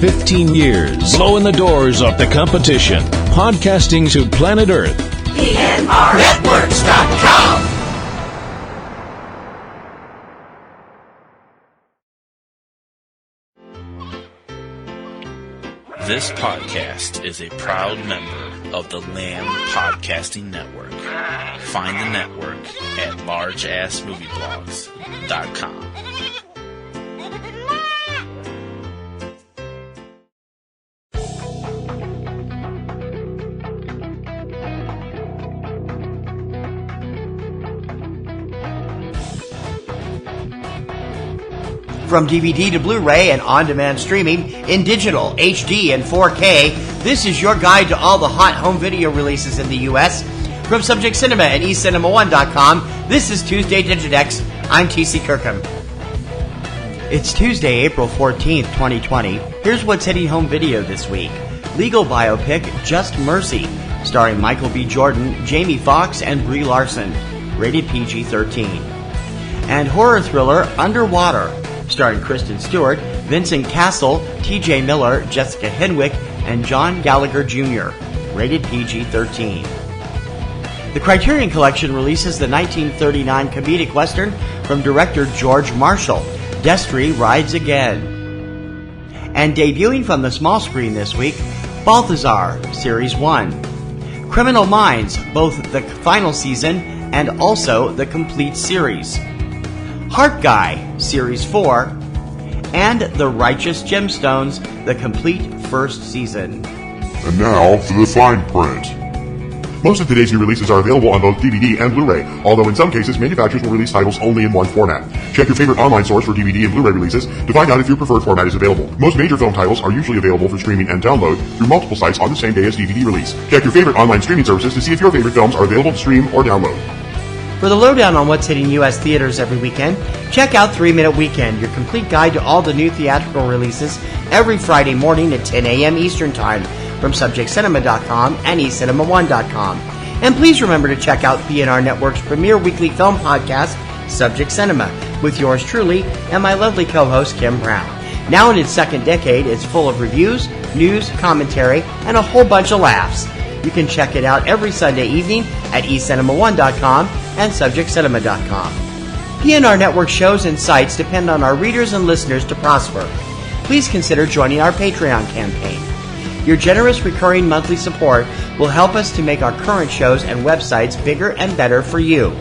15 years, blowing the doors off the competition. Podcasting to planet Earth. PNRNetworks.com. This podcast is a proud member of the Lamb Podcasting Network. Find the network at largeassmovieblogs.com. From DVD to Blu-ray and on-demand streaming in digital, HD, and 4K, this is your guide to all the hot home video releases in the U.S. From Subject Cinema and eCinemaOne.com, this is Tuesday Digidex. I'm TC Kirkham. It's Tuesday, April 14th, 2020. Here's what's hitting home video this week. Legal biopic Just Mercy, starring Michael B. Jordan, Jamie Foxx, and Brie Larson, rated PG-13. And horror thriller Underwater, starring Kristen Stewart, Vincent Cassel, T.J. Miller, Jessica Henwick, and John Gallagher Jr., rated PG-13. The Criterion Collection releases the 1939 comedic western from director George Marshall, Destry Rides Again. And debuting from the small screen this week, Balthazar, Series 1. Criminal Minds, both the final season and also the complete series. Heart Guy, Series 4, and The Righteous Gemstones, the complete first season. And now for the fine print. Most of today's new releases are available on both DVD and Blu-ray, although in some cases manufacturers will release titles only in one format. Check your favorite online source for DVD and Blu-ray releases to find out if your preferred format is available. Most major film titles are usually available for streaming and download through multiple sites on the same day as DVD release. Check your favorite online streaming services to see if your favorite films are available to stream or download. For the lowdown on what's hitting U.S. theaters every weekend, check out 3 Minute Weekend, your complete guide to all the new theatrical releases every Friday morning at 10 a.m. Eastern Time from subjectcinema.com and eCinemaOne.com. And please remember to check out PNR Networks' premier weekly film podcast, Subject Cinema, with yours truly and my lovely co-host, Kim Brown. Now in its second decade, it's full of reviews, news, commentary, and a whole bunch of laughs. You can check it out every Sunday evening at eCinemaOne.com and subjectcinema.com. PNR Network shows and sites depend on our readers and listeners to prosper. Please consider joining our Patreon campaign. Your generous recurring monthly support will help us to make our current shows and websites bigger and better for you.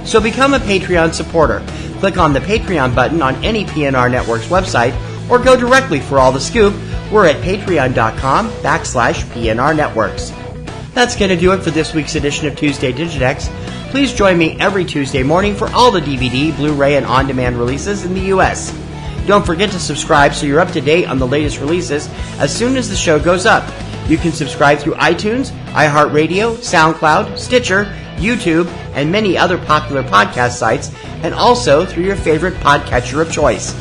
So become a Patreon supporter. Click on the Patreon button on any PNR Networks website or go directly for all the scoop. We're at patreon.com/PNR Networks. That's going to do it for this week's edition of Tuesday Digidex. Please join me every Tuesday morning for all the DVD, Blu-ray, and on-demand releases in the U.S. Don't forget to subscribe so you're up to date on the latest releases as soon as the show goes up. You can subscribe through iTunes, iHeartRadio, SoundCloud, Stitcher, YouTube, and many other popular podcast sites, and also through your favorite podcatcher of choice.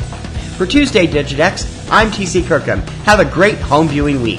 For Tuesday Digidex, I'm TC Kirkham. Have a great home viewing week.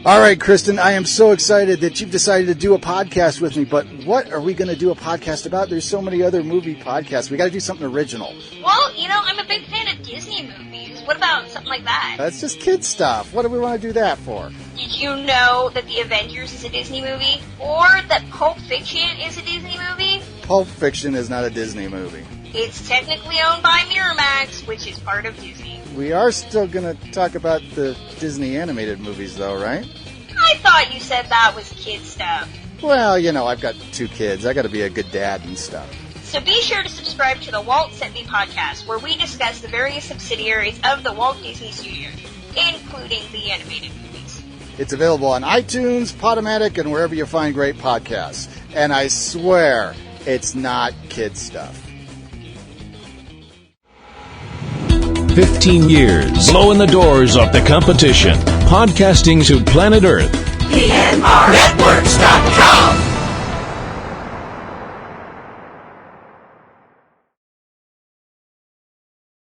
All right, Kristen, I am so excited that you've decided to do a podcast with me, but what are we going to do a podcast about? There's so many other movie podcasts. We got to do something original. Well, I'm a big fan of Disney movies. What about something like that? That's just kid stuff. What do we want to do that for? Did you know that The Avengers is a Disney movie? Or that Pulp Fiction is a Disney movie? Pulp Fiction is not a Disney movie. It's technically owned by Miramax, which is part of Disney. We are still going to talk about the Disney animated movies, though, right? I thought you said that was kid stuff. Well, I've got 2 kids. I got to be a good dad and stuff. So be sure to subscribe to the Walt Sent Me podcast, where we discuss the various subsidiaries of the Walt Disney Studios, including the animated movies. It's available on iTunes, Podomatic, and wherever you find great podcasts. And I swear, it's not kid stuff. 15 years, blowing the doors off the competition. Podcasting to planet Earth. PNRNetworks.com.